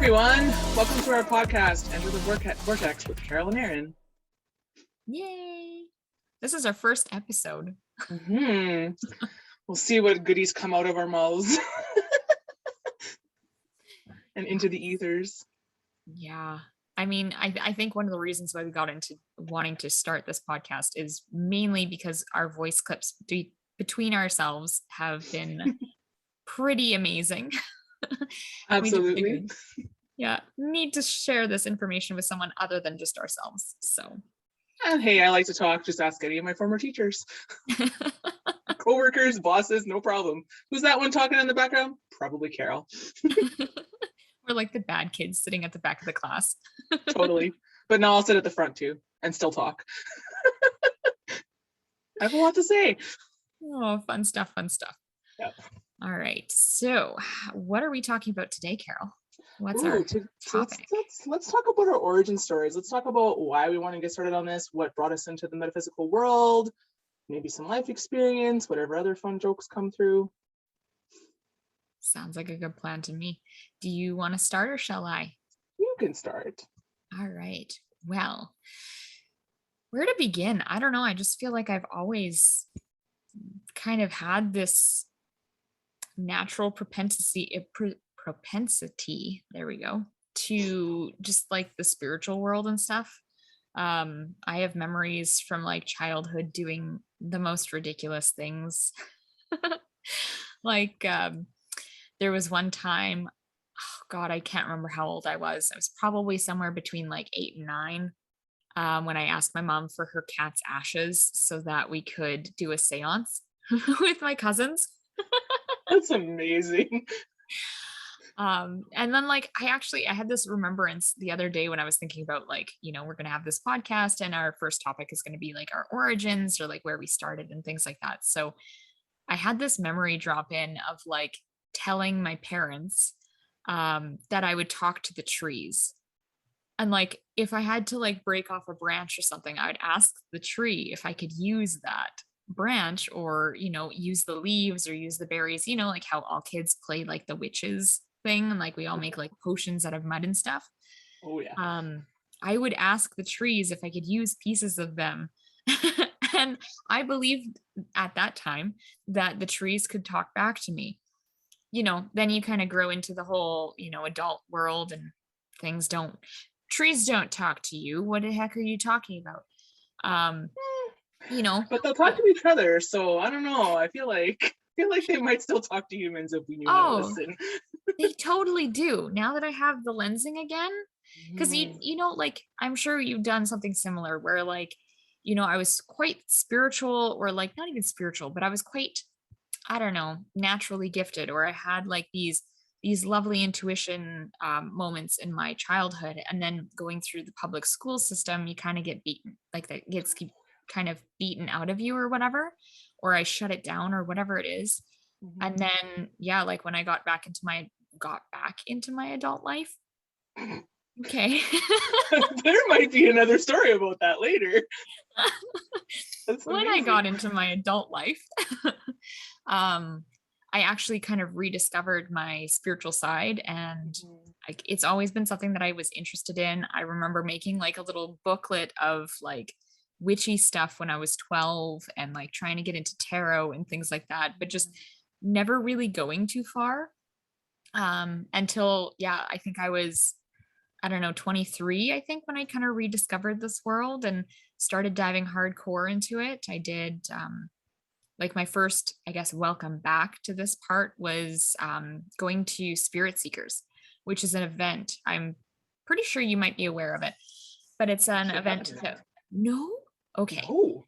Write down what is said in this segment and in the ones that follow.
everyone. Welcome to our podcast, Enter the Vortex with Carol and Aaron. Yay! This is our first episode. We'll see what goodies come out of our mouths and into the ethers. Yeah. I mean, I think one of the reasons why we got into wanting to start this podcast is mainly because our voice clips between ourselves have been pretty amazing. Absolutely. Need to share this information with someone other than just ourselves. So, and hey, I like to talk. Just ask any of my former teachers, coworkers, bosses, no problem. Who's that one talking in the background? Probably Carol. We're like the bad kids sitting at the back of the class. Totally. But now I'll sit at the front too and still talk. I have a lot to say. Oh, fun stuff. Yep. All right. So what are we talking about today, Carol? What's our topic? Let's talk about our origin stories. Let's talk about why we want to get started on this, what brought us into the metaphysical world, maybe some life experience, whatever other fun jokes come through. Sounds like a good plan to me. Do you want to start or shall I? You can start. All right. Well, where to begin? I don't know. I just feel like I've always kind of had this natural propensity, there we go, to just like the spiritual world and stuff. I have memories from like childhood doing the most ridiculous things. Like, there was one time, oh God, I can't remember how old I was. I was probably somewhere between like 8 and 9 when I asked my mom for her cat's ashes so that we could do a seance with my cousins. That's amazing. And then like I had this remembrance the other day when I was thinking about like, we're going to have this podcast and our first topic is going to be like our origins or like where we started and things like that. So I had this memory drop in of like telling my parents that I would talk to the trees. And like if I had to like break off a branch or something, I would ask the tree if I could use that branch or, use the leaves or use the berries, like how all kids play like the witches thing and like we all make like potions out of mud and stuff. Oh yeah. I would ask the trees if I could use pieces of them. And I believed at that time that the trees could talk back to me. Then you kind of grow into the whole, adult world and trees don't talk to you. What the heck are you talking about? But they'll talk to each other. So I don't know. I feel like they might still talk to humans if we knew how to listen. They totally do. Now that I have the lensing again, because like I'm sure you've done something similar where like, I was quite spiritual or like not even spiritual, but I was quite, I don't know, naturally gifted, or I had like these lovely intuition moments in my childhood. And then going through the public school system, you kind of get beaten, like that gets kind of beaten out of you or whatever, or I shut it down or whatever it is. Mm-hmm. And then, yeah, like when I got back into my adult life. Okay. There might be another story about that later. When I got into my adult life, I actually kind of rediscovered my spiritual side, and like it's always been something that I was interested in. I remember making like a little booklet of like witchy stuff when I was 12 and like trying to get into tarot and things like that, but just never really going too far until I think I was 23, I think, when I kind of rediscovered this world and started diving hardcore into it. I did like my first, I guess, welcome back to this part was going to Spirit Seekers, which is an event. I'm pretty sure you might be aware of it, but it's an event that no. Okay. No.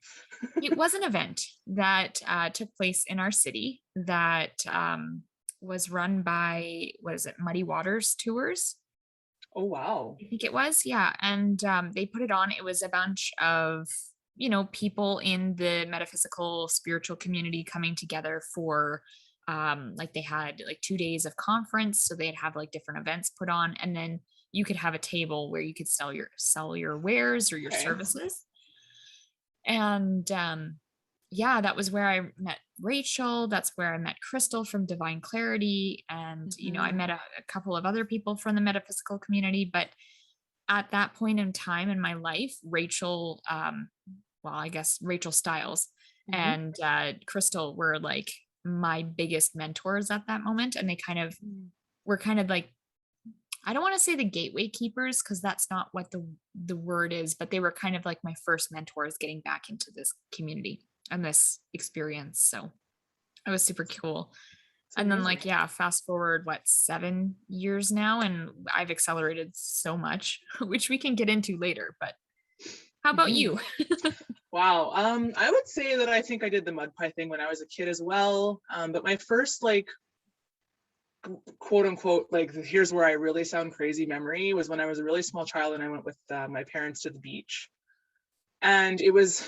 It was an event that took place in our city that was run by, what is it, Muddy Waters Tours. Oh, wow. I think it was, yeah. And they put it on. It was a bunch of, people in the metaphysical spiritual community coming together for like they had like 2 days of conference. So they'd have like different events put on, and then you could have a table where you could sell your wares or your services. And yeah, that was where I met Rachel. That's where I met Crystal from Divine Clarity. And, I Mm-hmm. met a couple of other people from the metaphysical community. But at that point in time in my life, Rachel, well, I guess Rachel Stiles Mm-hmm. and Crystal were like my biggest mentors at that moment. And they kind of were kind of like, I don't want to say the gateway keepers because that's not what the word is, but they were kind of like my first mentors getting back into this community and this experience. So it was super cool. It's And then amazing. like, yeah, fast forward what, 7 years now, and I've accelerated so much, which we can get into later. But how about Mm-hmm. you? Wow. I would say that I think I did the mud pie thing when I was a kid as well. But my first like quote unquote, like here's where I really sound crazy memory was when I was a really small child and I went with my parents to the beach. And it was,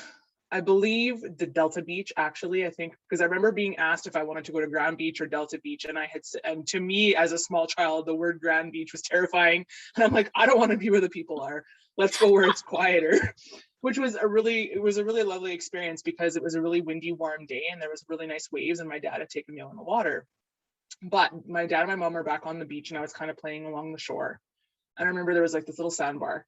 I believe, the Delta Beach, actually, I think, because I remember being asked if I wanted to go to Grand Beach or Delta Beach. And and to me, as a small child, the word Grand Beach was terrifying. And I'm like, I don't want to be where the people are. Let's go where it's quieter. Which was it was a really lovely experience because it was a really windy, warm day and there was really nice waves and my dad had taken me out on the water. But my dad and my mom were back on the beach and I was kind of playing along the shore. And I remember there was like this little sandbar.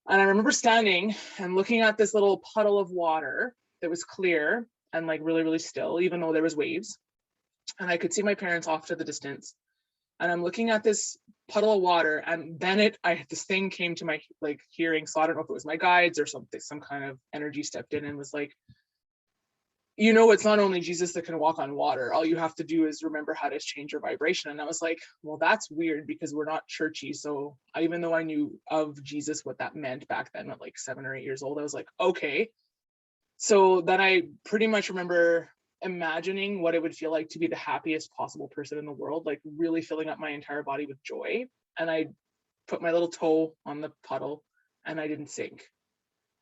And I remember standing and looking at this little puddle of water that was clear and like really, really still, even though there was waves. And I could see my parents off to the distance. And I'm looking at this puddle of water, and then this thing came to my like hearing. So I don't know if it was my guides or something, some kind of energy stepped in and was like, it's not only Jesus that can walk on water. All you have to do is remember how to change your vibration. And I was like, well, that's weird because we're not churchy. So even though I knew of Jesus, what that meant back then at like 7 or 8 years old, I was like, okay. So then I pretty much remember imagining what it would feel like to be the happiest possible person in the world, like really filling up my entire body with joy. And I put my little toe on the puddle and I didn't sink.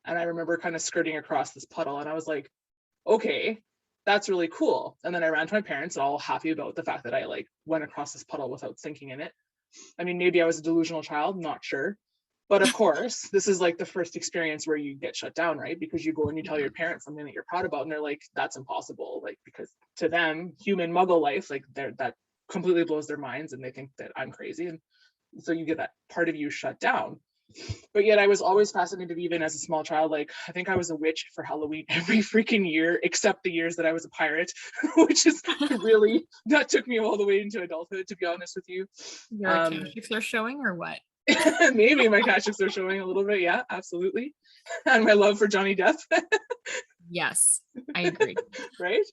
And I remember kind of skirting across this puddle and I was like, okay, that's really cool. And then I ran to my parents, all happy about the fact that I like went across this puddle without sinking in it. I mean, maybe I was a delusional child, not sure. But of course, this is like the first experience where you get shut down, right? Because you go and you tell your parents something that you're proud about, and they're like, that's impossible. Like, because to them, human muggle life, like that completely blows their minds and they think that I'm crazy. And so you get that part of you shut down. But yet I was always fascinated, even as a small child. Like, I think I was a witch for Halloween every freaking year, except the years that I was a pirate, which is really, that took me all the way into adulthood, to be honest with you. Your Akashics are showing or what? Maybe my Akashics are showing a little bit. Yeah, absolutely. And my love for Johnny Depp. Yes, I agree. Right.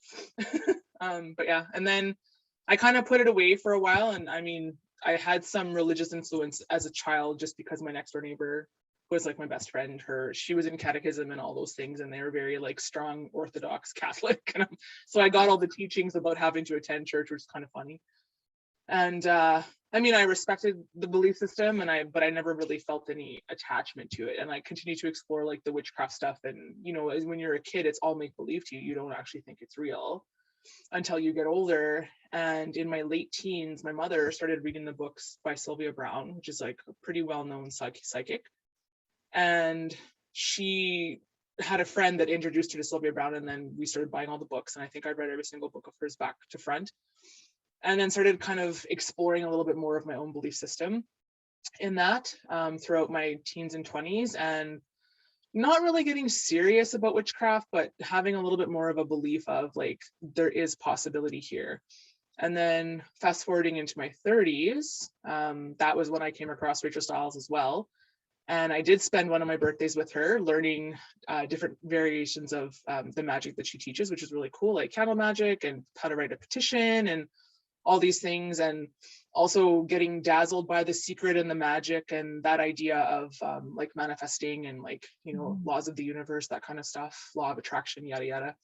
But yeah, and then I kind of put it away for a while. And I mean, I had some religious influence as a child just because my next door neighbor was like my best friend. She was in catechism and all those things, and they were very like strong Orthodox Catholic. So I got all the teachings about having to attend church, which is kind of funny. And I mean, I respected the belief system, but I never really felt any attachment to it. And I continue to explore like the witchcraft stuff. And when you're a kid, it's all make believe to you. You don't actually think it's real until you get older. And in my late teens, my mother started reading the books by Sylvia Browne, which is like a pretty well-known psychic. And she had a friend that introduced her to Sylvia Browne, and then we started buying all the books. And I think I read every single book of hers back to front. And then started kind of exploring a little bit more of my own belief system in that throughout my teens and 20s, and not really getting serious about witchcraft, but having a little bit more of a belief of like, there is possibility here. And then fast forwarding into my 30s, that was when I came across Rachel Stiles as well. And I did spend one of my birthdays with her learning different variations of the magic that she teaches, which is really cool, like candle magic and how to write a petition and all these things, and also getting dazzled by the secret and the magic and that idea of like manifesting and like, laws of the universe, that kind of stuff, law of attraction, yada, yada.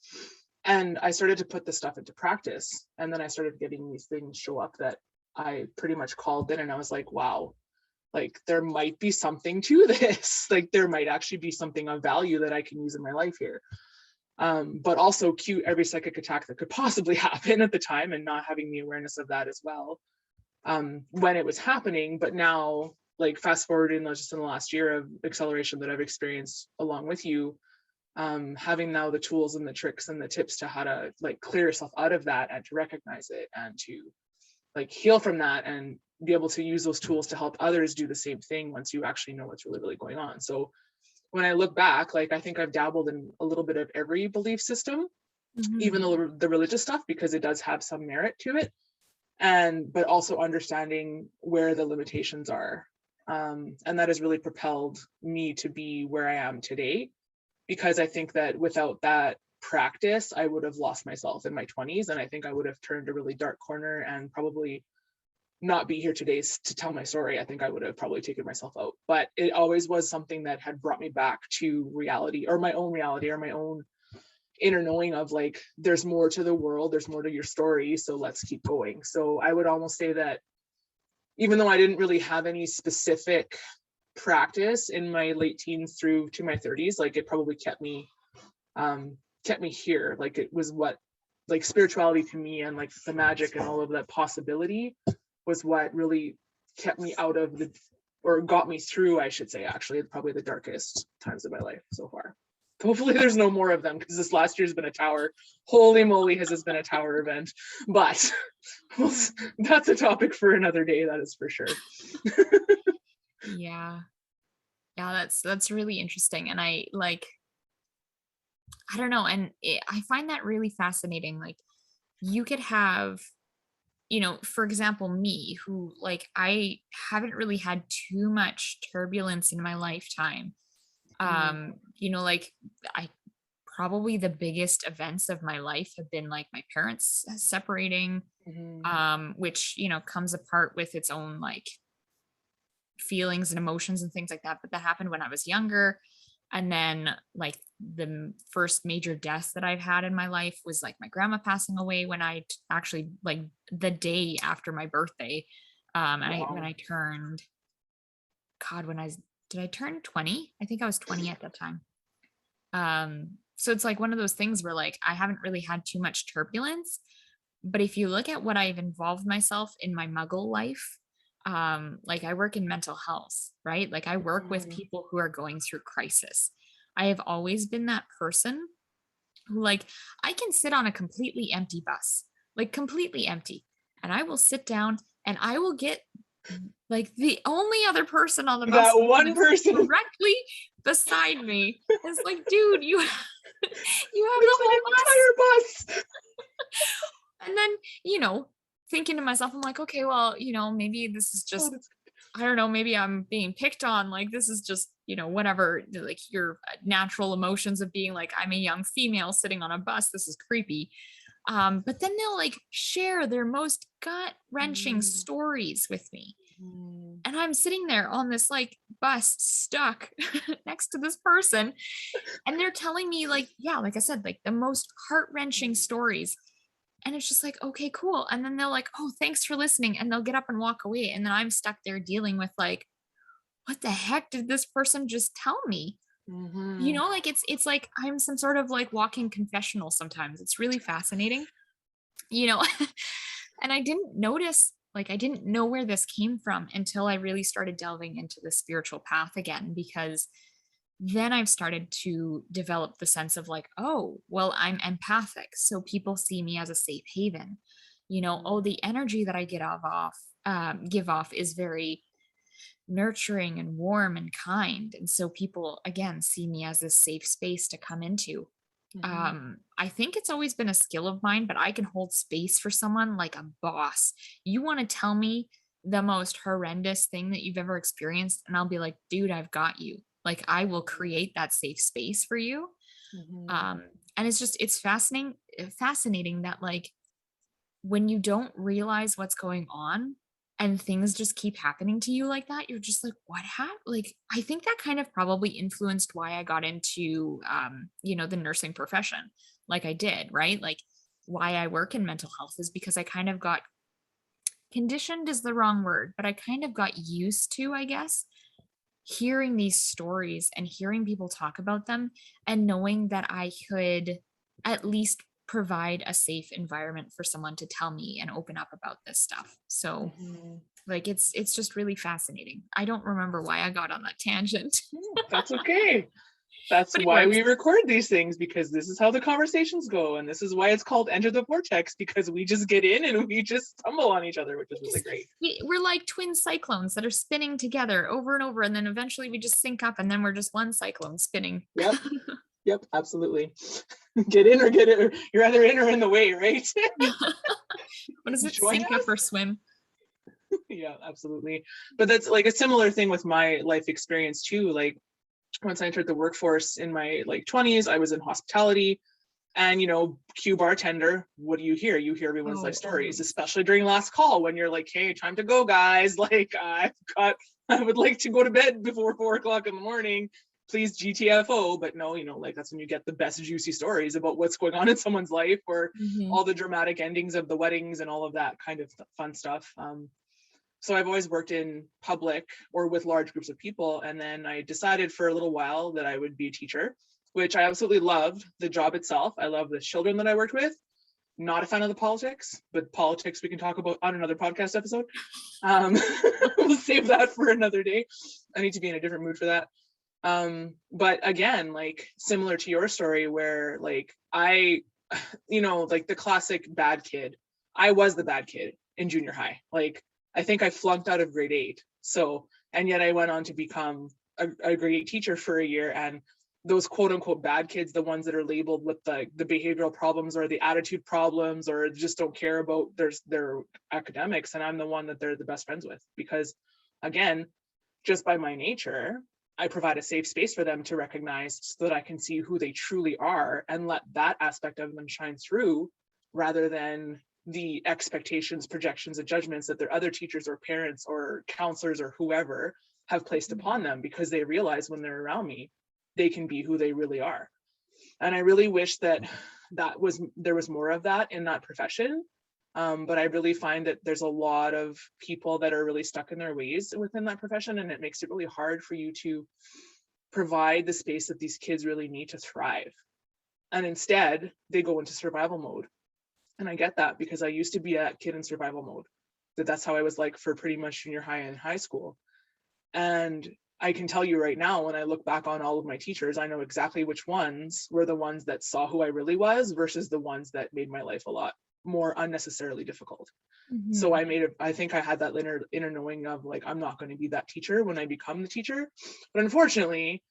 And I started to put this stuff into practice. And then I started getting these things show up that I pretty much called in, and I was like, wow, like there might be something to this. Like there might actually be something of value that I can use in my life here. But also cute every psychic attack that could possibly happen at the time, and not having the awareness of that as well when it was happening. But now, like fast forward in just in the last year of acceleration that I've experienced along with you, having now the tools and the tricks and the tips to how to like clear yourself out of that and to recognize it and to like heal from that and be able to use those tools to help others do the same thing once you actually know what's really, really going on. So when I look back, like I think I've dabbled in a little bit of every belief system, even the religious stuff, because it does have some merit to it. But also understanding where the limitations are. And that has really propelled me to be where I am today, because I think that without that practice, I would have lost myself in my 20s. And I think I would have turned a really dark corner and probably not be here today to tell my story. I think I would have probably taken myself out. But it always was something that had brought me back to reality, or my own inner knowing of like, there's more to the world, there's more to your story, so let's keep going. So I would almost say that even though I didn't really have any specific practice in my late teens through to my 30s, like it probably kept me here. Like it was what, like spirituality to me and like the magic and all of that possibility was what really kept me out of the, or got me through, I should say, actually probably the darkest times of my life so far. Hopefully there's no more of them, because this last year's been a tower. Holy moly, has this been a tower event. But that's a topic for another day, that is for sure. Yeah. Yeah, that's really interesting. And I don't know. And I find that really fascinating. Like you could have, for example, me, who like, I haven't really had too much turbulence in my lifetime. Like I probably the biggest events of my life have been like my parents separating, which, comes apart with its own like feelings and emotions and things like that. But that happened when I was younger. And then like the first major death that I've had in my life was like my grandma passing away when I actually like the day after my birthday. When I turned, God, did I turn 20? I think I was 20 at that time. So it's like one of those things where like I haven't really had too much turbulence, but if you look at what I've involved myself in my muggle life, like I work in mental health, right? Like I work with people who are going through crisis. I have always been that person who like I can sit on a completely empty bus, like completely empty, and I will sit down and I will get like the only other person on the bus, that one person directly beside me is like, dude, you have there's the an whole entire bus. And then, thinking to myself, I'm like, okay, well, maybe this is just, I don't know, maybe I'm being picked on. Like, this is just, whatever, like your natural emotions of being like, I'm a young female sitting on a bus. This is creepy. But then they'll like share their most gut wrenching stories with me. And I'm sitting there on this like bus stuck next to this person. And they're telling me like, yeah, like I said, like the most heart wrenching stories. And it's just like, okay, cool. And then they'll like, oh, thanks for listening. And they'll get up and walk away. And then I'm stuck there dealing with like, what the heck did this person just tell me? Like it's like I'm some sort of like walking confessional sometimes. It's really fascinating, and I didn't notice, like I didn't know where this came from until I really started delving into the spiritual path again, because then I've started to develop the sense of like, oh, well, I'm empathic. So people see me as a safe haven. Oh, the energy that I give off is very nurturing and warm and kind. And so people again see me as a safe space to come into. I think it's always been a skill of mine, but I can hold space for someone like a boss. You want to tell me the most horrendous thing that you've ever experienced, and I'll be like, dude, I've got you. Like I will create that safe space for you. And it's fascinating that like when you don't realize what's going on and things just keep happening to you like that, you're just like, what happened? Like, I think that kind of probably influenced why I got into, the nursing profession like I did, right? Like why I work in mental health is because I kind of got conditioned is the wrong word, but I kind of got used to, I guess, hearing these stories and hearing people talk about them and knowing that I could at least provide a safe environment for someone to tell me and open up about this stuff. So like it's just really fascinating. I don't remember why I got on that tangent. That's okay. That's But it why works. we record these things, because this is how the conversations go. And this is why it's called Enter the Vortex, because we just get in and we just stumble on each other, which is really great. We're like twin cyclones that are spinning together over and over, and then eventually we just sync up, and then we're just one cyclone spinning. Yep. Yep, absolutely. Get in or get it, or you're either in or in the way, right? What is it? Join Sink us. up or swim? Yeah, absolutely. But that's like a similar thing with my life experience too. Like once I entered the workforce in my like 20s, I was in hospitality. And cue bartender, what do you hear? You hear everyone's life stories, especially during last call when you're like, hey, time to go, guys. Like I would like to go to bed before 4 o'clock in the morning. Please GTFO. But no, like that's when you get the best juicy stories about what's going on in someone's life, or all the dramatic endings of the weddings and all of that kind of fun stuff. So I've always worked in public or with large groups of people. And then I decided for a little while that I would be a teacher, which I absolutely loved the job itself. I love the children that I worked with. Not a fan of the politics, but politics we can talk about on another podcast episode. We'll save that for another day. I need to be in a different mood for that. But again, like similar to your story where like like the classic bad kid, I was the bad kid in junior high. Like I think I flunked out of grade 8. So, and yet I went on to become a grade 8 teacher for a year. And those quote unquote bad kids, the ones that are labeled with the behavioral problems or the attitude problems, or just don't care about their academics. And I'm the one that they're the best friends with, because again, just by my nature, I provide a safe space for them to recognize so that I can see who they truly are and let that aspect of them shine through, rather than the expectations, projections, and judgments that their other teachers or parents or counselors or whoever have placed upon them, because they realize when they're around me, they can be who they really are. And I really wish that there was more of that in that profession. But I really find that there's a lot of people that are really stuck in their ways within that profession, and it makes it really hard for you to provide the space that these kids really need to thrive. And instead, they go into survival mode. And I get that, because I used to be a kid in survival mode. That's how I was like for pretty much junior high and high school. And I can tell you right now, when I look back on all of my teachers, I know exactly which ones were the ones that saw who I really was versus the ones that made my life a lot more unnecessarily difficult. So I think I had that inner knowing of like, I'm not going to be that teacher when I become the teacher. But unfortunately,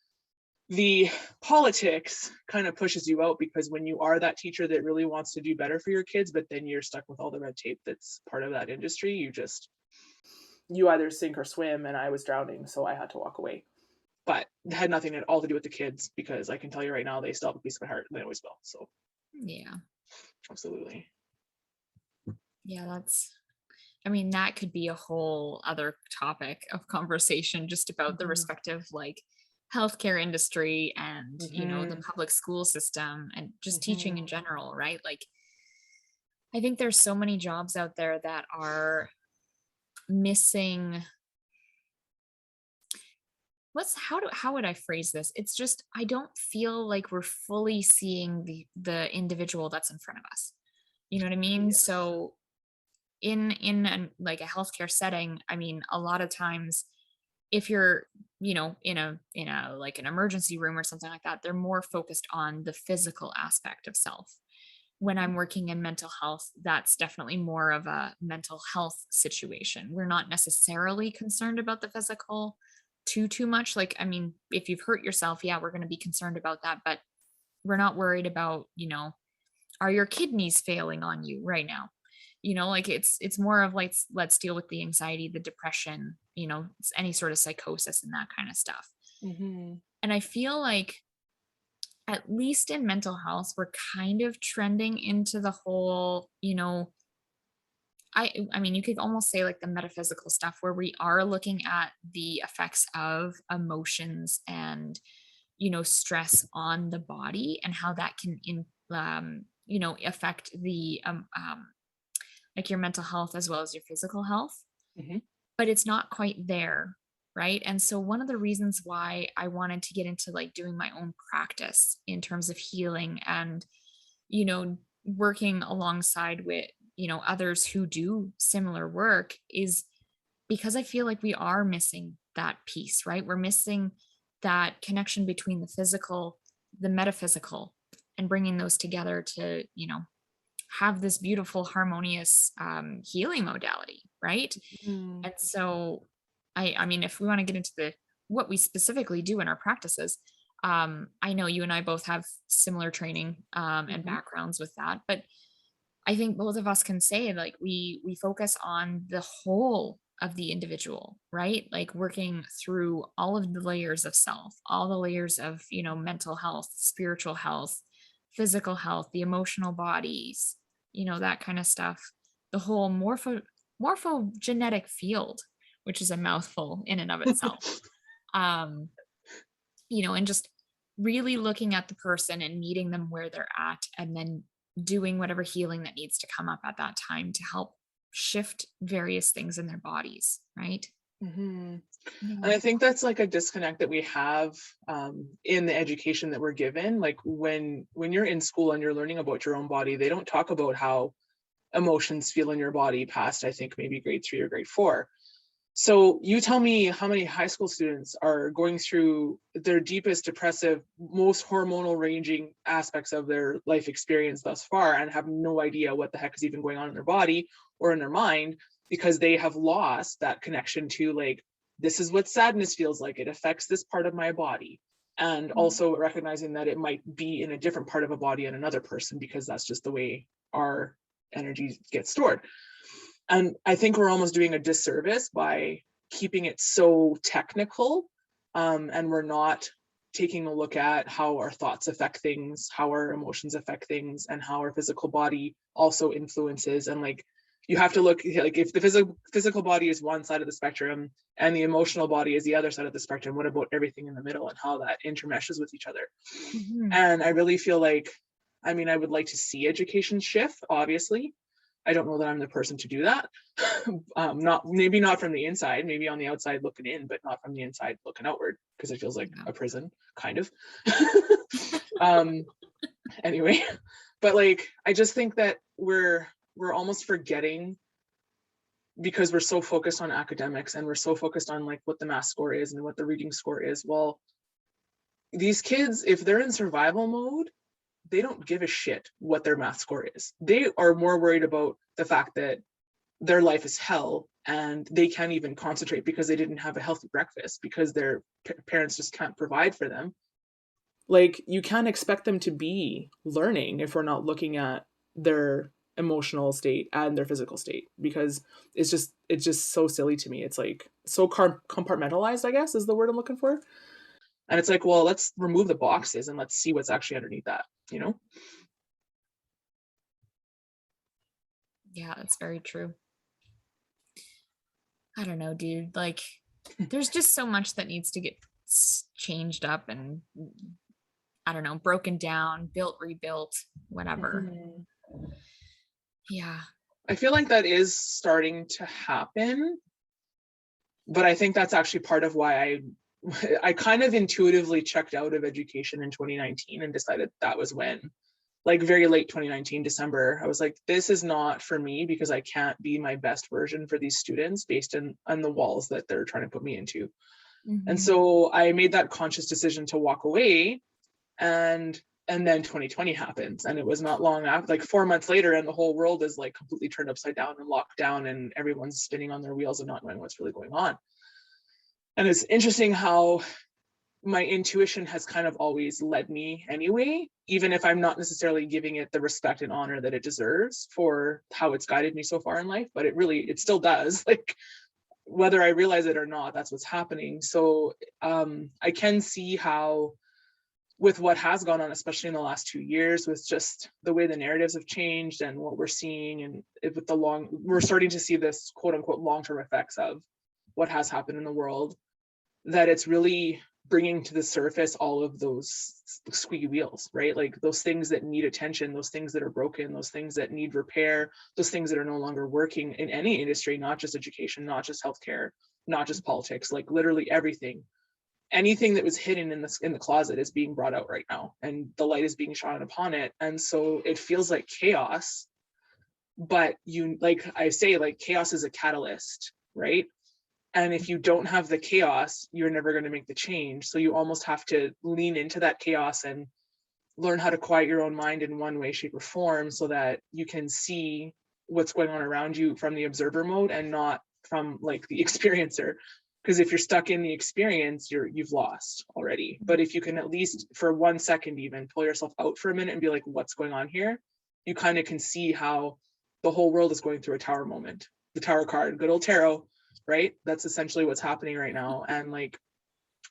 the politics kind of pushes you out, because when you are that teacher that really wants to do better for your kids, but then you're stuck with all the red tape that's part of that industry, you either sink or swim, and I was drowning, so I had to walk away. But it had nothing at all to do with the kids, because I can tell you right now, they still have a piece of my heart, and they always will. So yeah, absolutely. Yeah, that could be a whole other topic of conversation, just about the respective like healthcare industry and the public school system and just teaching in general, right? Like I think there's so many jobs out there that are missing. How would I phrase this? It's just I don't feel like we're fully seeing the individual that's in front of us. You know what I mean? Yes. So like a healthcare setting, I mean, a lot of times if you're in a like an emergency room or something like that, they're more focused on the physical aspect of self. When I'm working in mental health, that's definitely more of a mental health situation. We're not necessarily concerned about the physical too much. Like, I mean, if you've hurt yourself, yeah, we're going to be concerned about that, but we're not worried about, are your kidneys failing on you right now? Like it's more of like, let's deal with the anxiety, the depression, any sort of psychosis and that kind of stuff. And I feel like at least in mental health, we're kind of trending into the whole, I mean, you could almost say like the metaphysical stuff, where we are looking at the effects of emotions and, stress on the body, and how that can affect the like your mental health as well as your physical health. But it's not quite there, right? And so one of the reasons why I wanted to get into like doing my own practice in terms of healing and working alongside with others who do similar work is because I feel like we are missing that piece, right? We're missing that connection between the physical, the metaphysical, and bringing those together to, have this beautiful, harmonious healing modality, right? Mm. And so, I mean, if we want to get into the what we specifically do in our practices, I know you and I both have similar training and Mhm. backgrounds with that, but I think both of us can say like we focus on the whole of the individual, right? Like working through all of the layers of self, all the layers of, mental health, spiritual health, physical health, the emotional bodies, that kind of stuff. The whole morphogenetic field, which is a mouthful in and of itself. Um, and just really looking at the person and meeting them where they're at, and then doing whatever healing that needs to come up at that time to help shift various things in their bodies, right? Mhm. And Yeah. I think that's like a disconnect that we have in the education that we're given. Like when you're in school and you're learning about your own body, they don't talk about how emotions feel in your body past, I think, maybe grade 3 or grade 4. So you tell me how many high school students are going through their deepest depressive, most hormonal ranging aspects of their life experience thus far and have no idea what the heck is even going on in their body or in their mind, because they have lost that connection to, like, this is what sadness feels like. It affects this part of my body. And also recognizing that it might be in a different part of a body in another person, because that's just the way our energy gets stored. And I think we're almost doing a disservice by keeping it so technical, and we're not taking a look at how our thoughts affect things, how our emotions affect things, and how our physical body also influences. And like, you have to look, like, if the physical body is one side of the spectrum and the emotional body is the other side of the spectrum, what about everything in the middle and how that intermeshes with each other? Mhm. And I really feel like, I mean, I would like to see education shift, obviously. I don't know that I'm the person to do that. Not, maybe not from the inside, maybe on the outside looking in, but not from the inside looking outward, because it feels like Yeah. a prison, kind of. um, anyway, but like, I just think that we're almost forgetting, because we're so focused on academics and we're so focused on like what the math score is and what the reading score is. Well, these kids, if they're in survival mode, they don't give a shit what their math score is. They are more worried about the fact that their life is hell and they can't even concentrate because they didn't have a healthy breakfast, because their parents just can't provide for them. Like, you can't expect them to be learning if we're not looking at their emotional state and their physical state, because it's just so silly to me. It's like so compartmentalized, I guess is the word I'm looking for. And it's like, well, let's remove the boxes and let's see what's actually underneath that, you know? Yeah, that's very true. I don't know, dude. Like, there's just so much that needs to get changed up and, I don't know, broken down, built, rebuilt, whatever. Mhm. Yeah. I feel like that is starting to happen, but I think that's actually part of why I kind of intuitively checked out of education in 2019 and decided that was when, like, very late 2019 December, I was like, this is not for me, because I can't be my best version for these students based on the walls that they're trying to put me into. And Mhm. so I made that conscious decision to walk away, and then 2020 happens, and it was not long after, like 4 months later, and the whole world is like completely turned upside down and locked down, and everyone's spinning on their wheels and not knowing what's really going on. And it's interesting how my intuition has kind of always led me anyway, even if I'm not necessarily giving it the respect and honor that it deserves for how it's guided me so far in life, but it still does. Like, whether I realize it or not, that's what's happening. So I can see how, with what has gone on, especially in the last 2 years, with just the way the narratives have changed and what we're seeing, and with we're starting to see this quote unquote long-term effects of what has happened in the world, that it's really bringing to the surface all of those squeaky wheels, right? Like those things that need attention, those things that are broken, those things that need repair, those things that are no longer working in any industry, not just education, not just healthcare, not just politics, like literally everything. Anything that was hidden in the closet is being brought out right now, and the light is being shone upon it. And so it feels like chaos, but like I say, like, chaos is a catalyst, right? And if you don't have the chaos, you're never going to make the change. So you almost have to lean into that chaos and learn how to quiet your own mind in one way, shape, or form so that you can see what's going on around you from the observer mode and not from like the experiencer. Because if you're stuck in the experience, you've lost already. But if you can at least for 1 second even pull yourself out for a minute and be like, what's going on here? You kind of can see how the whole world is going through a tower moment. The tower card, good old tarot, right? That's essentially what's happening right now. And like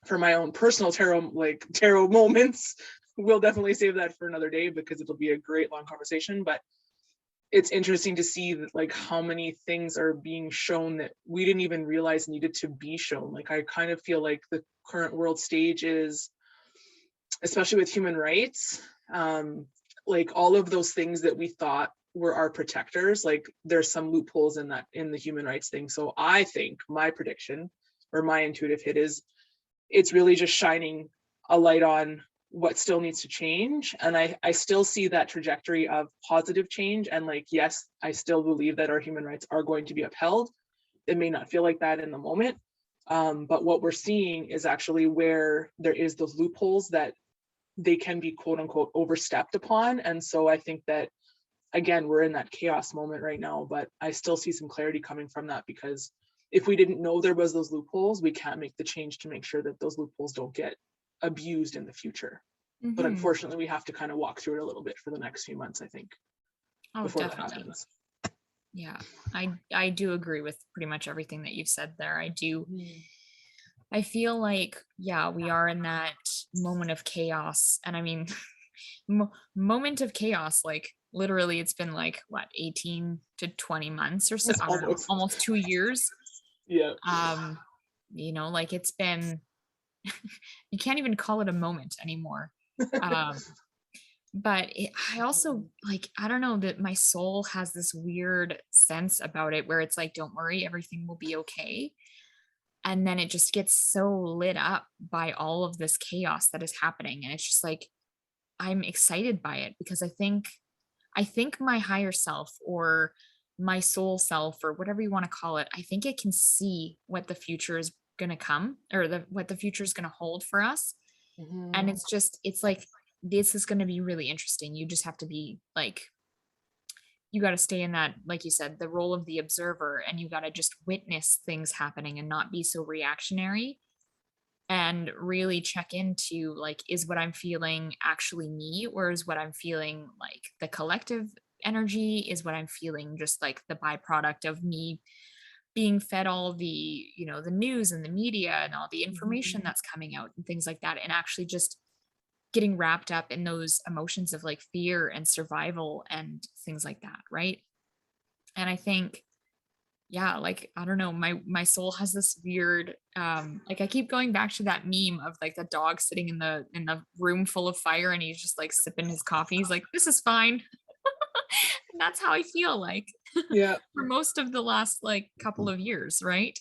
for my own personal tarot moments, we'll definitely save that for another day because it'll be a great long conversation. But it's interesting to see that like how many things are being shown that we didn't even realize needed to be shown. Like I kind of feel like the current world stage is, especially with human rights, like all of those things that we thought were our protectors, like there's some loopholes in that, in the human rights thing. So I think my prediction or my intuitive hit is it's really just shining a light on what still needs to change. And I still see that trajectory of positive change. And like, yes, I still believe that our human rights are going to be upheld. It may not feel like that in the moment. But what we're seeing is actually where there is those loopholes that they can be quote unquote overstepped upon. And so I think that, again, we're in that chaos moment right now, but I still see some clarity coming from that because if we didn't know there was those loopholes, we can't make the change to make sure that those loopholes don't get abused in the future. But unfortunately, we have to kind of walk through it a little bit for the next few months, I think, before that happens. Yeah, I do agree with pretty much everything that you've said there. I feel like, yeah, we are in that moment of chaos. And I mean, moment of chaos, like literally it's been like what, 18 to 20 months or so, I don't know, almost 2 years. Yeah. You know, like it's been you can't even call it a moment anymore. But I also like, I don't know, that my soul has this weird sense about it where it's like, don't worry, everything will be okay. And then it just gets so lit up by all of this chaos that is happening. And it's just like, I'm excited by it because I think my higher self or my soul self or whatever you want to call it, I think it can see what the future is going to come or what the future is going to hold for us. And it's like, this is going to be really interesting. You just have to be like, you got to stay in that, like you said, the role of the observer, and you got to just witness things happening and not be so reactionary and really check into like, is what I'm feeling actually me, or is what I'm feeling like the collective energy? Is what I'm feeling just like the byproduct of me being fed all the, you know, the news and the media and all the information that's coming out and things like that, and actually just getting wrapped up in those emotions of like fear and survival and things like that, right? And I think, yeah, like I don't know, my soul has this weird like I keep going back to that meme of like the dog sitting in the room full of fire and he's just like sipping his coffee. He's like, this is fine. And that's how I feel like Yeah. for most of the last like couple of years, right?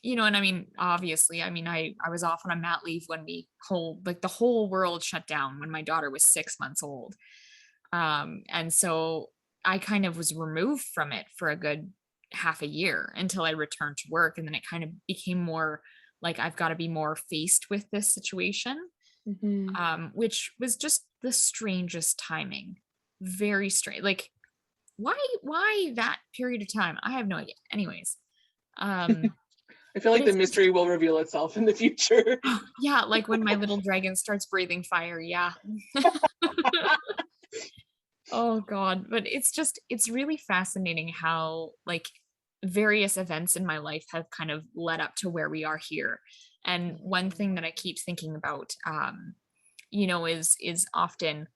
You know, and I mean, obviously, I mean, I was off on a mat leave when the whole world shut down when my daughter was 6 months old. And so I kind of was removed from it for a good half a year until I returned to work. And then it kind of became more like I've got to be more faced with this situation, which was just the strangest timing. Very strange. Like, why that period of time? I have no idea. Anyways. I feel like the mystery will reveal itself in the future. Yeah, like when my little dragon starts breathing fire. Yeah. Oh God. But it's really fascinating how like various events in my life have kind of led up to where we are here. And one thing that I keep thinking about, you know, is often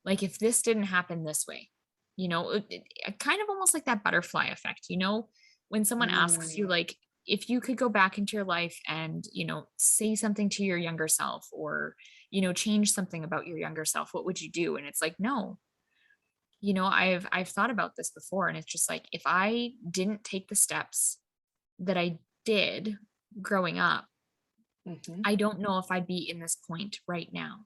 like, if this didn't happen this way, you know, kind of almost like that butterfly effect, you know, when someone asks you, like, if you could go back into your life and, you know, say something to your younger self or, you know, change something about your younger self, what would you do? And it's like, no, you know, I've thought about this before, and it's just like, if I didn't take the steps that I did growing up, I don't know if I'd be in this point right now.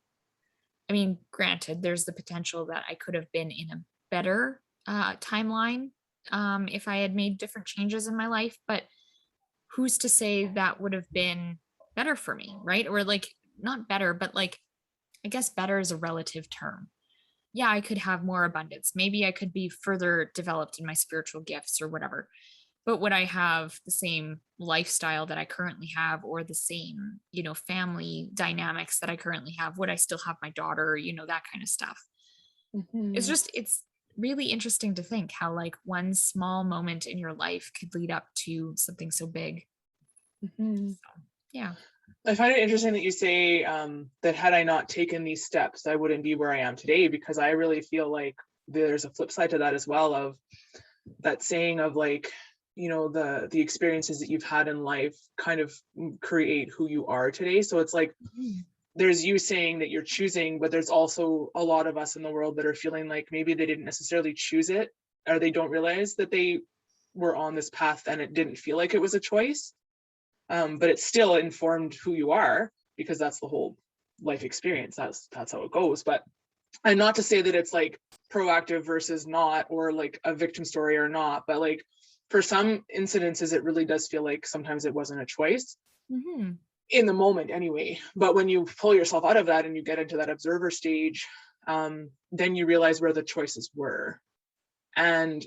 I mean, granted, there's the potential that I could have been in a better timeline if I had made different changes in my life. But who's to say that would have been better for me, right? Or like not better, but like I guess better is a relative term. Yeah, I could have more abundance. Maybe I could be further developed in my spiritual gifts or whatever. But would I have the same lifestyle that I currently have, or the same, family dynamics that I currently have? Would I still have my daughter, that kind of stuff? Mhm. It's really interesting to think how like one small moment in your life could lead up to something so big. Mhm. So, yeah. I find it interesting that you say that had I not taken these steps, I wouldn't be where I am today, because I really feel like there's a flip side to that as well, of that saying of like, the experiences that you've had in life kind of create who you are today. So it's like Mhm. there's you saying that you're choosing, but there's also a lot of us in the world that are feeling like maybe they didn't necessarily choose it, or they don't realize that they were on this path and it didn't feel like it was a choice. But it still informed who you are, because that's the whole life experience. That's how it goes. But and not to say that it's like proactive versus not, or like a victim story or not, but like for some incidences it really does feel like sometimes it wasn't a choice Mhm. in the moment anyway. But when you pull yourself out of that and you get into that observer stage, then you realize where the choices were. And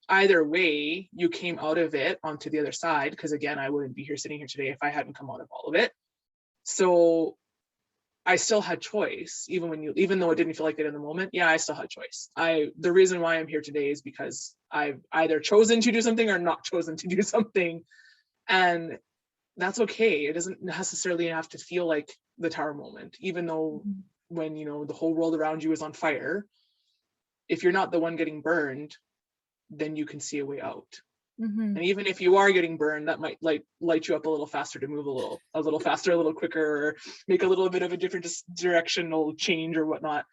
either way, you came out of it onto the other side, because again, I wouldn't be here sitting here today if I hadn't come out of all of it. So I still had choice, even though it didn't feel like it in the moment. Yeah, I still had choice. The reason why I'm here today is because I've either chosen to do something or not chosen to do something. And that's okay. It doesn't necessarily have to feel like the tower moment, even though Mhm. when the whole world around you is on fire, if you're not the one getting burned, then you can see a way out. Mhm. And even if you are getting burned, that might like light you up a little faster to move a little faster, a little quicker, or make a little bit of a different directional change or whatnot.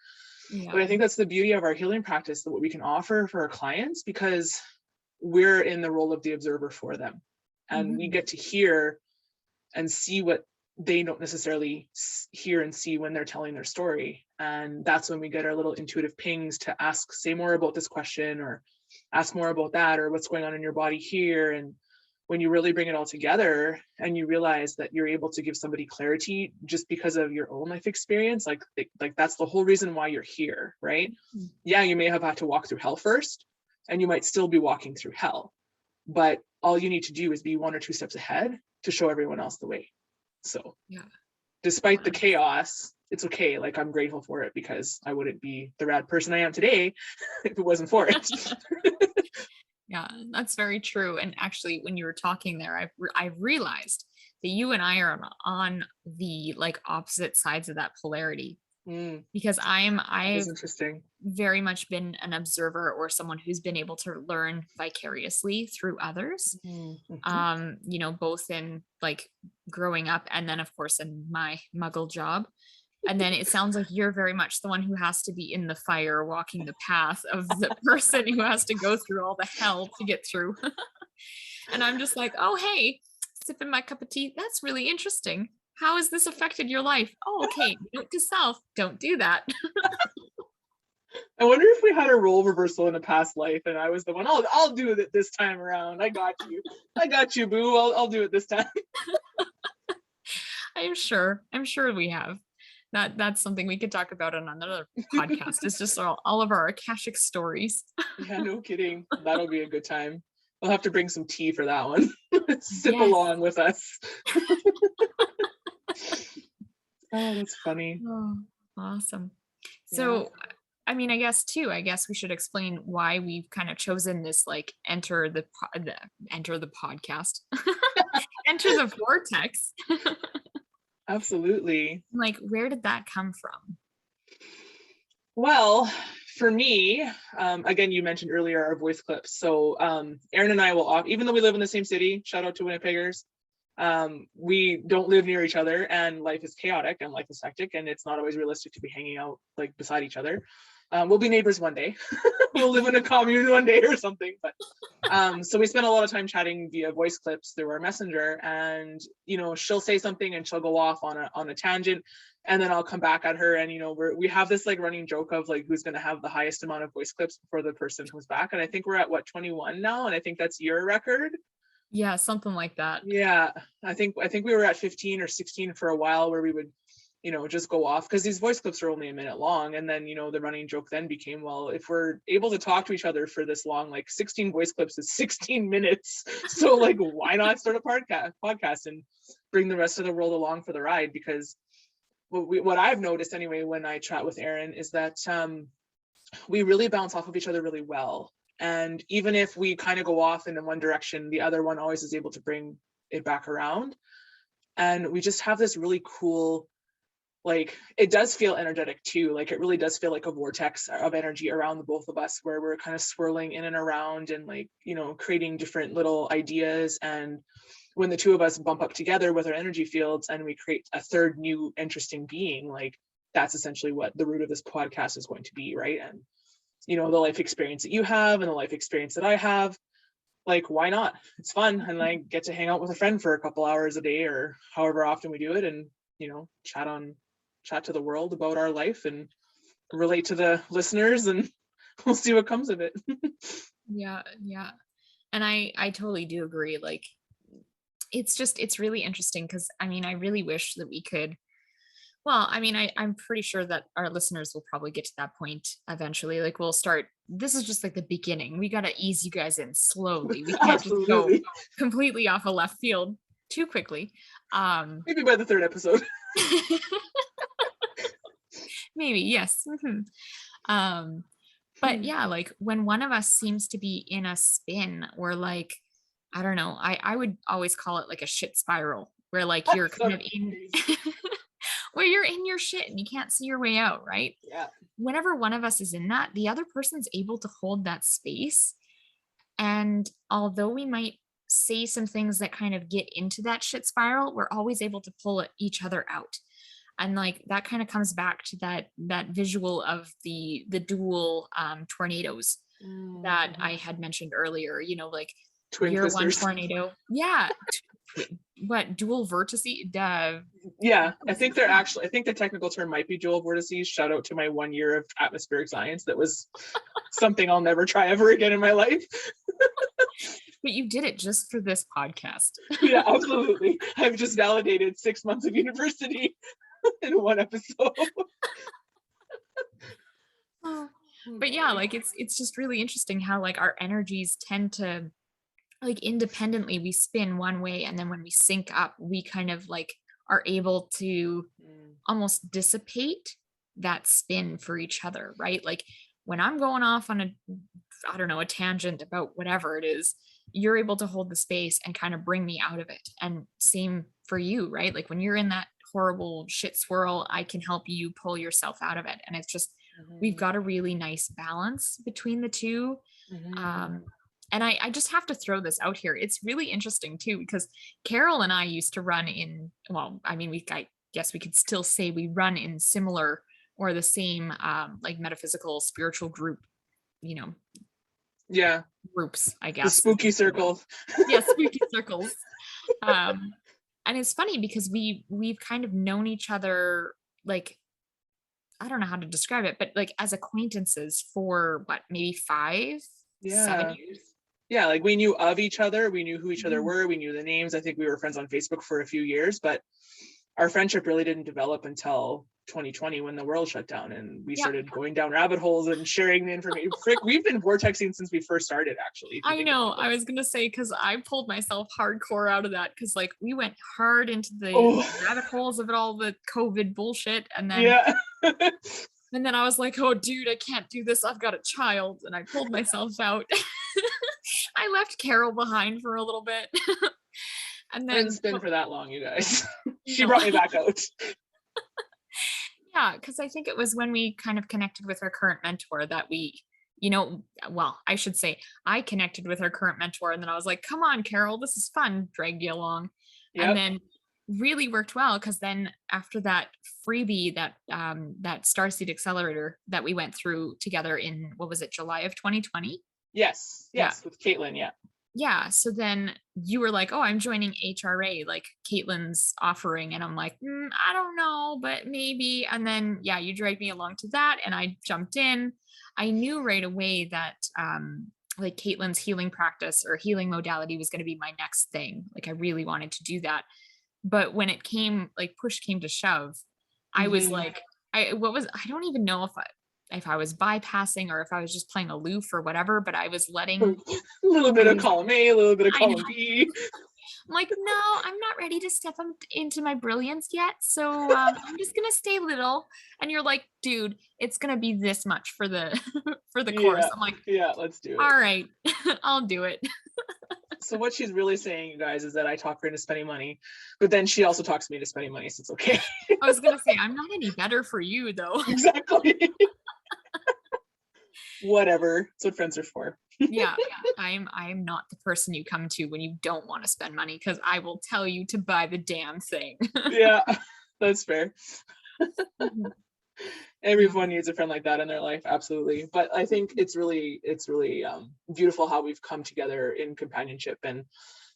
Yeah. But I think that's the beauty of our healing practice, that what we can offer for our clients, because we're in the role of the observer for them, and we Mhm. get to hear and see what they don't necessarily hear and see when they're telling their story. And that's when we get our little intuitive pings to ask, say more about this question, or ask more about that, or what's going on in your body here. And when you really bring it all together and you realize that you're able to give somebody clarity just because of your own life experience, like that's the whole reason why you're here, right? Mhm. Yeah, you may have had to walk through hell first, and you might still be walking through hell, but all you need to do is be 1 or 2 steps ahead to show everyone else the way. So Yeah. despite the Wow. chaos, it's okay. Like, I'm grateful for it, because I wouldn't be the rad person I am today if it wasn't for it. Yeah, that's very true. And actually, when you were talking there, I realized that you and I are on the like opposite sides of that polarity, Mm, because that is I've interesting. very much been an observer, or someone who's been able to learn vicariously through others. Mm-hmm. Both in like growing up, and then of course in my muggle job. And then it sounds like you're very much the one who has to be in the fire, walking the path of the person who has to go through all the hell to get through. And I'm just like, oh, hey, sipping my cup of tea. That's really interesting. How has this affected your life? Oh, okay. Note to self, don't do that. I wonder if we had a role reversal in a past life, and I was the one. I'll do it this time around. I got you. I got you, boo. I'll do it this time. I'm sure we have. That's something we could talk about on another podcast. It's just all of our Akashic stories. Yeah, no kidding. That'll be a good time. We'll have to bring some tea for that one. Sip Yes. along with us. Oh, that's funny. Oh, awesome. Yeah. So, I mean, I guess we should explain why we've kind of chosen this like enter the podcast, enter the vortex. Absolutely. Like, where did that come from? Well, for me, again, you mentioned earlier our voice clips. So Aaron and I even though we live in the same city, shout out to Winnipeggers, we don't live near each other, and life is chaotic and life is hectic, and it's not always realistic to be hanging out like beside each other. We'll be neighbors one day. We'll live in a commune one day or something. But so we spend a lot of time chatting via voice clips through our messenger, and she'll say something and she'll go off on a tangent, and then I'll come back at her, and we have this like running joke of like who's going to have the highest amount of voice clips before the person comes back. And I think we're at what, 21 now, and I think that's your record. Yeah, something like that. Yeah, I think we were at 15 or 16 for a while where we would, just go off because these voice clips are only a minute long. And then, the running joke then became, well, if we're able to talk to each other for this long, like 16 voice clips is 16 minutes. So like, why not start a podcast and bring the rest of the world along for the ride? Because what I've noticed anyway, when I chat with Erin, is that we really bounce off of each other really well. And even if we kind of go off in one direction, the other one always is able to bring it back around. And we just have this really cool, like, it does feel energetic too. Like, it really does feel like a vortex of energy around the both of us, where we're kind of swirling in and around and, like, creating different little ideas. And when the two of us bump up together with our energy fields and we create a third new interesting being, like, that's essentially what the root of this podcast is going to be, right? And the life experience that you have and the life experience that I have, like, why not? It's fun. And I get to hang out with a friend for a couple hours a day or however often we do it, and chat to the world about our life and relate to the listeners, and we'll see what comes of it. Yeah, yeah. And I totally do agree. Like, it's really interesting because I mean, I really wish that we could. Well, I mean, I'm pretty sure that our listeners will probably get to that point eventually. Like, we'll start. This is just like the beginning. We got to ease you guys in slowly. We can't just go Absolutely. completely off a left field too quickly. Maybe by the third episode. Maybe, yes. But yeah, like when one of us seems to be in a spin, or like, I don't know, I would always call it like a shit spiral, where like you're kind of in where you're in your shit and you can't see your way out, right? Yeah. Whenever one of us is in that, the other person's able to hold that space. And although we might say some things that kind of get into that shit spiral, we're always able to pull each other out. And like that kind of comes back to that visual of the dual tornadoes that I had mentioned earlier. Like Twin you're one twisters. tornado, yeah. What dual vortices? Yeah, I think the technical term might be dual vortices. Shout out to my 1 year of atmospheric science. That was something I'll never try ever again in my life. But you did it just for this podcast. Yeah, absolutely. I've just validated 6 months of university in one episode. But yeah, like it's just really interesting how like our energies tend to, like, independently we spin one way, and then when we sync up, we kind of like are able to almost dissipate that spin for each other, right? Like when I'm going off on I don't know, a tangent about whatever it is, you're able to hold the space and kind of bring me out of it. And same for you, right? Like when you're in that horrible shit swirl, I can help you pull yourself out of it. And it's just, we've got a really nice balance between the two. And I just have to throw this out here. It's really interesting too, because Carol and I used to run in, well, I mean, I guess we could still say we run in similar or the same like metaphysical spiritual group, Yeah. groups, I The guess. spooky circles. Yeah, spooky circles. And it's funny because we've kind of known each other, like, I don't know how to describe it, but like as acquaintances for what, maybe 5, 7 years. Yeah, like we knew of each other. We knew who each other were. We knew the names. I think we were friends on Facebook for a few years, but our friendship really didn't develop until 2020 when the world shut down and we started going down rabbit holes and sharing the information. Frick, we've been vortexing since we first started, actually. I know. I was going to say, because I pulled myself hardcore out of that, because like we went hard into the rabbit holes of it all, the COVID bullshit. And then, and then I was like, oh, dude, I can't do this. I've got a child. And I pulled myself out. I left Carol behind for a little bit. And then I didn't spin for that long, you guys. She brought me back out. Yeah, because I think it was when we kind of connected with our current mentor that we, well, I should say I connected with our current mentor, and then I was like, come on, Carol, this is fun, dragged you along. And then really worked well, because then after that freebie, that Starseed Accelerator that we went through together in, what was it, July of 2020? Yes, with Caitlin, Yeah. So then you were like, oh, I'm joining HRA, like Caitlin's offering. And I'm like, I don't know, but maybe. And then, you dragged me along to that and I jumped in. I knew right away that like Caitlin's healing practice or healing modality was going to be my next thing. Like I really wanted to do that. But when it came, like push came to shove, I was Mm-hmm. like, I don't even know if I was bypassing or if I was just playing aloof or whatever, but I was A letting, little bit I of was, column A, a little bit of I know, column B. I'm like, no, I'm not ready to step into my brilliance yet. So I'm just gonna stay little. And you're like, dude, it's gonna be this much for the for the course. Yeah, I'm like, yeah, let's do it. all right, I'll do it. So what she's really saying, you guys, is that I talk her into spending money, but then she also talks me into spending money, so it's okay. I was gonna say, I'm not any better for you though. Exactly. Whatever. That's what friends are for. Yeah, I'm not the person you come to when you don't want to spend money because I will tell you to buy the damn thing. Yeah, that's fair. Mhm. Yeah. Everyone needs a friend like that in their life, absolutely. But I think it's really beautiful how we've come together in companionship. And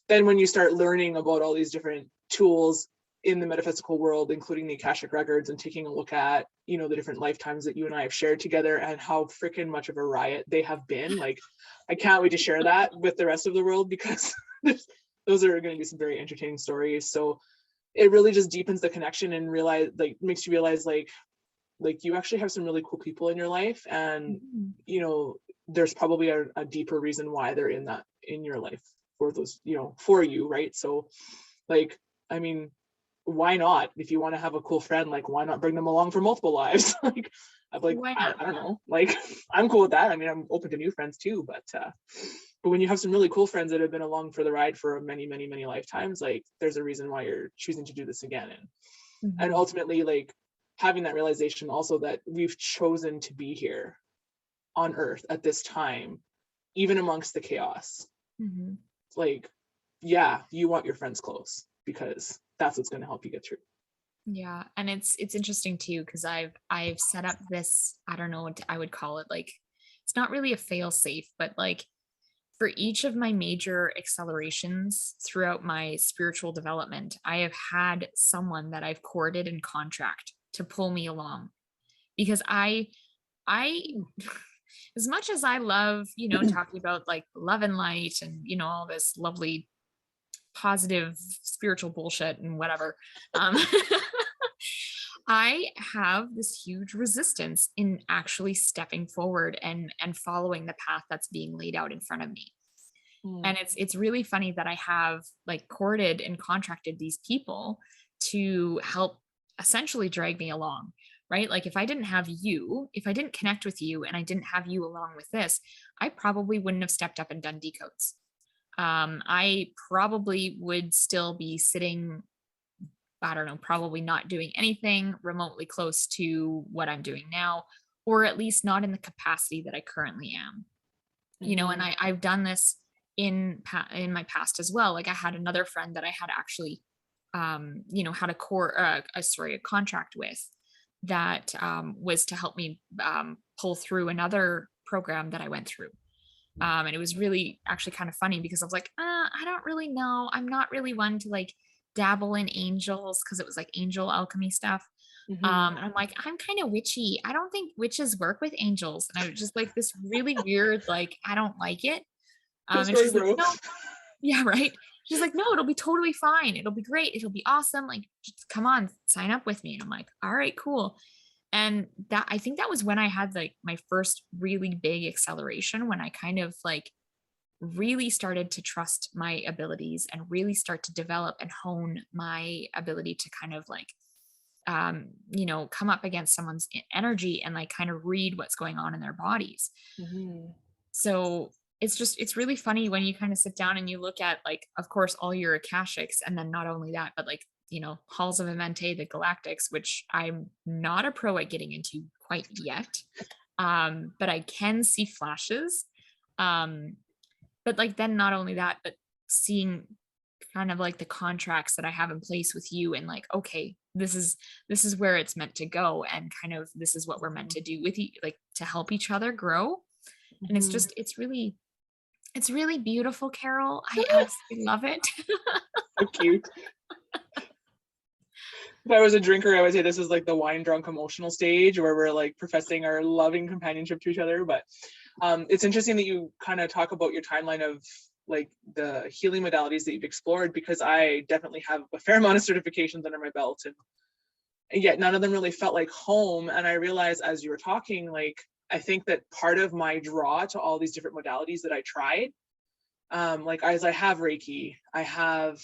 then when you start learning about all these different tools in the metaphysical world, including the Akashic records, and taking a look at, you know, the different lifetimes that you and I have shared together and how freaking much of a riot they have been, like, I can't wait to share that with the rest of the world, because those are going to be some very entertaining stories. So it really just deepens the connection and makes you realize like you actually have some really cool people in your life, and Mhm. you know there's probably a deeper reason why they're in your life for those, you know, for you, right? So like, I mean, why not? If you want to have a cool friend, like, why not bring them along for multiple lives? Like, I'm like, Why I not? don't know, like, I'm cool with that. I mean, I'm open to new friends too, but when you have some really cool friends that have been along for the ride for many, many, many lifetimes, like, there's a reason why you're choosing to do this again. And Mhm. ultimately, like, having that realization also that we've chosen to be here on earth at this time, even amongst the chaos. Mhm. Like, yeah, you want your friends close because that's what's going to help you get through. Yeah, and it's interesting too because I've set up this, I don't know what I would call it, like it's not really a fail safe, but like for each of my major accelerations throughout my spiritual development, I have had someone that I've courted and contract to pull me along because I as much as I love, talking about like love and light and all this lovely positive spiritual bullshit and whatever, um I have this huge resistance in actually stepping forward and following the path that's being laid out in front of me. Mm. And it's really funny that I have like courted and contracted these people to help essentially drag me along, right? Like if I didn't have you, if I didn't connect with you and I didn't have you along with this, I probably wouldn't have stepped up and done decodes. I probably would still be sitting, I don't know, probably not doing anything remotely close to what I'm doing now, or at least not in the capacity that I currently am. And Mm-hmm. I've done this in my past as well. Like I had another friend that I had actually had a contract with that was to help me pull through another program that I went through. And it was really actually kind of funny because I was like, I don't really know. I'm not really one to like dabble in angels because it was like angel alchemy stuff. Mm-hmm. And I'm like, I'm kind of witchy. I don't think witches work with angels. And I was just like this really weird, like, I don't like it. Cool And story, she's like, bro. no, yeah, right. She's like, no, it'll be totally fine. It'll be great. It'll be awesome. Like, just come on, sign up with me. And I'm like, all right, cool. And that, I think that was when I had like my first really big acceleration, when I kind of like really started to trust my abilities and really start to develop and hone my ability to kind of like come up against someone's energy and like kind of read what's going on in their bodies. Mm-hmm. So it's really funny when you kind of sit down and you look at like, of course, all your akashics, and then not only that, but like halls of Amente, the galactics, which I'm not a pro at getting into quite yet, but I can see flashes. um but like then not only that, but seeing kind of like the contracts that I have in place with you, and like, okay, this is where it's meant to go, and kind of this is what we're meant to do with you, like to help each other grow. And Mm-hmm. it's really beautiful, Carol. I absolutely love it. So cute. If I was a drinker, I would say this is like the wine drunk emotional stage where we're like professing our loving companionship to each other. But It's interesting that you kind of talk about your timeline of like the healing modalities that you've explored, because I definitely have a fair amount of certifications under my belt, and yet none of them really felt like home. And I realized as you were talking, like, I think that part of my draw to all these different modalities that I tried, like as I have Reiki, I've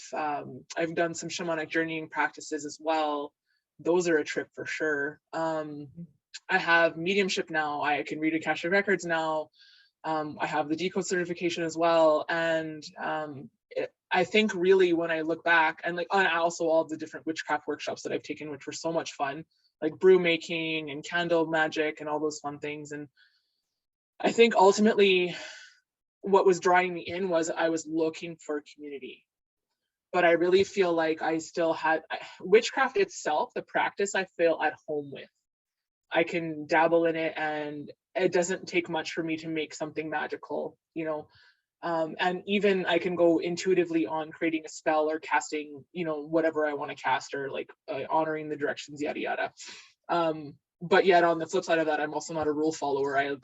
done some shamanic journeying practices as well. Those are a trip for sure. I have mediumship now. I can read Akashic records now. I have the decode certification as well. And I think really when I look back, and like, and also all the different witchcraft workshops that I've taken, which were so much fun, like brew making and candle magic and all those fun things. And I think ultimately what was drawing me in was I was looking for community. But I really feel like I still had witchcraft itself, the practice, I feel at home with. I can dabble in it, and it doesn't take much for me to make something magical, you know. And even I can go intuitively on creating a spell or casting, you know, whatever I want to cast, or like honoring the directions, yada yada. But yet on the flip side of that, I'm also not a rule follower. I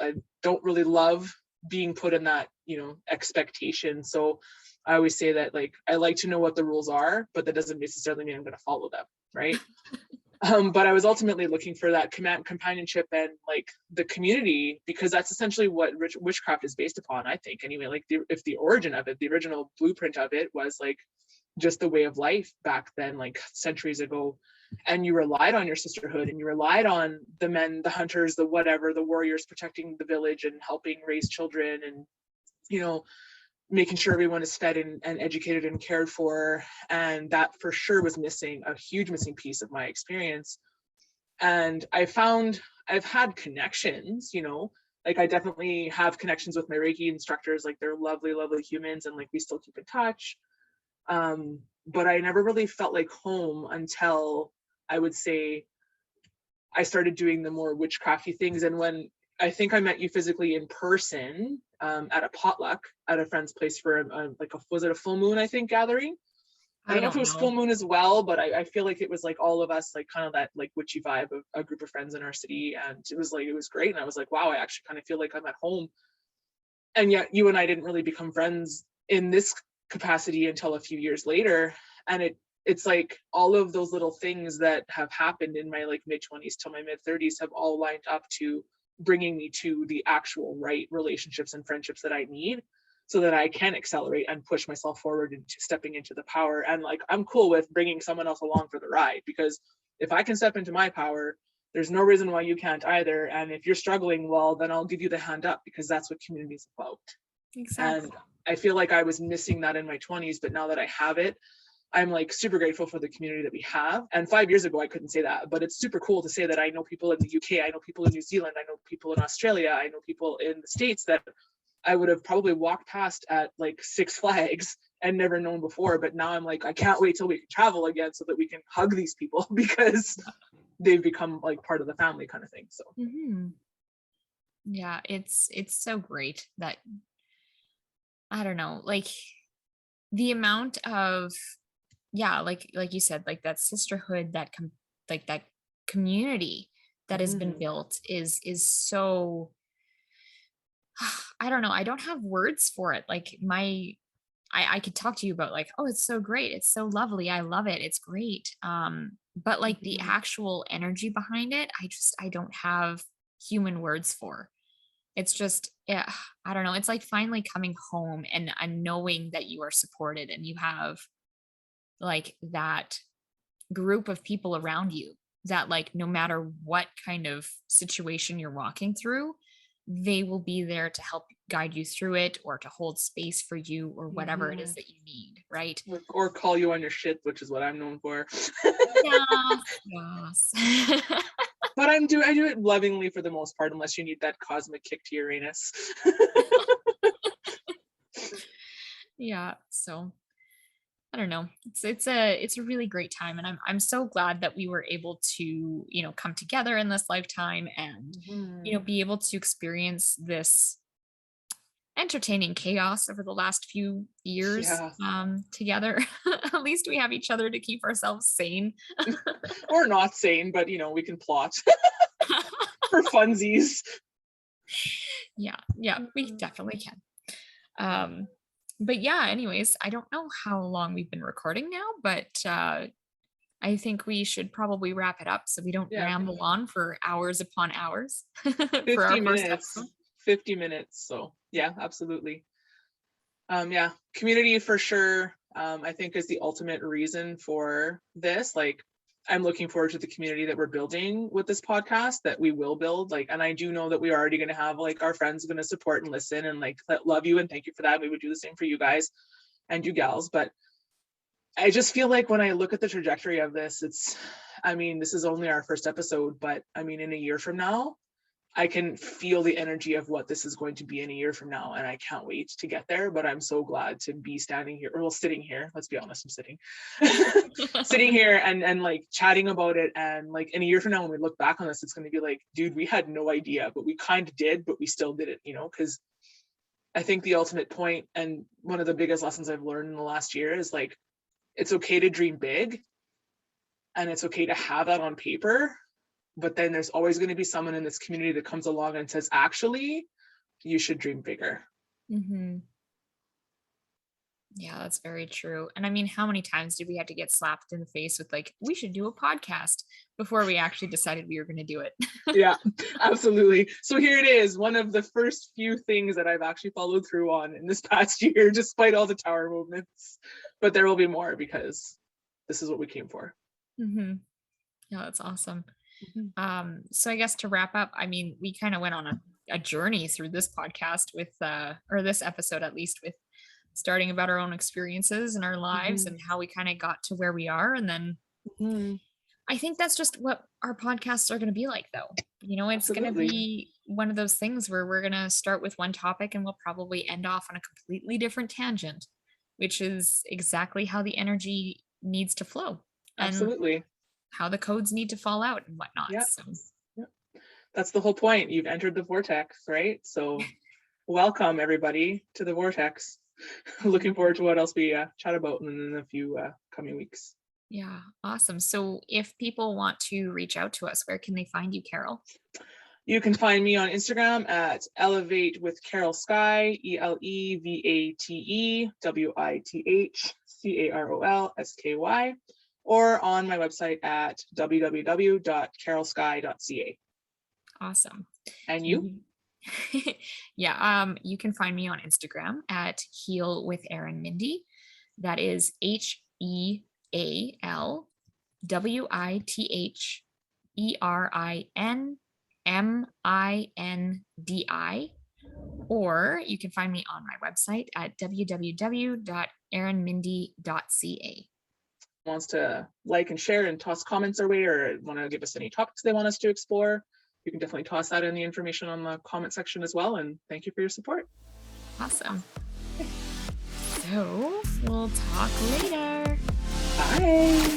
don't really love being put in that, you know, expectation. So I always say that, like, I like to know what the rules are, but that doesn't necessarily mean I'm going to follow them, right? But I was ultimately looking for that companionship and like the community, because that's essentially what witchcraft is based upon, I think. Anyway, like if the origin of it, the original blueprint of it was like just the way of life back then, like centuries ago. And you relied on your sisterhood, and you relied on the men, the hunters, the whatever, the warriors protecting the village and helping raise children, and, you know, making sure everyone is fed and educated and cared for. And that for sure was missing, a huge missing piece of my experience. And I found I've had connections, you know, like I definitely have connections with my Reiki instructors, like they're lovely, lovely humans, and like we still keep in touch. But I never really felt like home until, I would say, I started doing the more witchcrafty things. And when I think I met you physically in person, at a potluck at a friend's place for was it a full moon, I think, gathering? I I don't know if it don't was full know. moon as well, but I feel like it was like all of us, like kind of that like witchy vibe of a group of friends in our city. And it was like, it was great. And I was like, wow, I actually kind of feel like I'm at home. And yet you and I didn't really become friends in this capacity until a few years later. And it's like all of those little things that have happened in my like mid-20s till my mid-30s have all lined up to bringing me to the actual right relationships and friendships that I need, so that I can accelerate and push myself forward into stepping into the power. And like, I'm cool with bringing someone else along for the ride, because if I can step into my power, there's no reason why you can't either. And if you're struggling, well, then I'll give you the hand up, because that's what community is about. Exactly. And I feel like I was missing that in my 20s, but now that I have it, I'm like super grateful for the community that we have. And 5 years ago, I couldn't say that, but it's super cool to say that I know people in the UK, I know people in New Zealand, I know people in Australia, I know people in the States that I would have probably walked past at like Six Flags and never known before. But now I'm like, I can't wait till we can travel again so that we can hug these people, because they've become like part of the family kind of thing. So Hmm. Yeah, it's so great that, I don't know, like the amount of, yeah, like you said, like that sisterhood, like that community that has been mhm. built is so, I don't know, I don't have words for it. Like I could talk to you about like, oh, it's so great, it's so lovely, I love it, it's great. But like the Mhm. actual energy behind it, I don't have human words for. It's just, yeah, I don't know. It's like finally coming home and knowing that you are supported and you have like that group of people around you that, like, no matter what kind of situation you're walking through, they will be there to help guide you through it or to hold space for you or whatever it is Mhm. that you need, right? Or call you on your shit, which is what I'm known for. Yes, yes. But I do it lovingly for the most part, unless you need that cosmic kick to Uranus. Yeah, so I don't know. It's a really great time, and I'm so glad that we were able to, come together in this lifetime and, Mhm. be able to experience this entertaining chaos over the last few years, Yeah. together. At least we have each other to keep ourselves sane. Or not sane, but we can plot for funsies. Yeah, we definitely can. But yeah, anyways, I don't know how long we've been recording now, but I think we should probably wrap it up so we don't Yeah, ramble on for hours upon hours for 50 our first minutes, episode. 50 minutes. So yeah, absolutely. Yeah, community for sure. I think is the ultimate reason for this. Like, I'm looking forward to the community that we're building with this podcast, that we will build. Like, and I do know that we're already going to have like our friends going to support and listen and like love you and thank you for that. We would do the same for you guys and you gals. But I just feel like when I look at the trajectory of this, I mean, this is only our first episode, but I mean, in a year from now, I can feel the energy of what this is going to be in a year from now, and I can't wait to get there. But I'm so glad to be standing here, or well, sitting here. Let's be honest, I'm sitting, sitting here and like chatting about it. And like in a year from now, when we look back on this, it's going to be like, dude, we had no idea, but we kind of did, but we still did it, you know? Because I think the ultimate point, and one of the biggest lessons I've learned in the last year, is like, it's okay to dream big, and it's okay to have that on paper. But then there's always going to be someone in this community that comes along and says, actually, you should dream bigger. Mm-hmm. Yeah, that's very true. And I mean, how many times did we have to get slapped in the face with like, we should do a podcast before we actually decided we were going to do it? Yeah, absolutely. So here it is, one of the first few things that I've actually followed through on in this past year, despite all the tower movements. But there will be more, because this is what we came for. Mm-hmm. Yeah, that's awesome. Mm-hmm. So I guess to wrap up, I mean, we kind of went on a journey through this podcast with, or this episode at least, with starting about our own experiences in our lives and how we kind of got to where we are. And then I think that's just what our podcasts are going to be like, though. You know, it's going to be one of those things where we're going to start with one topic and we'll probably end off on a completely different tangent, which is exactly how the energy needs to flow. Absolutely. How the codes need to fall out and whatnot. Yeah. So. Yep. That's the whole point. You've entered the vortex, right? So welcome everybody to the vortex. Looking forward to what else we chat about in a few coming weeks. Yeah, awesome. So if people want to reach out to us, where can they find you, Carol? You can find me on Instagram at Elevate with Carol Sky, ELEVATEWITHCAROLSKY, or on my website at www.carolsky.ca. Awesome. And you? Yeah, you can find me on Instagram at Heal with Erin Mindy. That is HEALWITHERINMINDI. Or you can find me on my website at www.erinmindy.ca. Wants to like and share and toss comments our way, or want to give us any topics they want us to explore, you can definitely toss that in the information on the comment section as well. And thank you for your support. Awesome. So we'll talk later. Bye.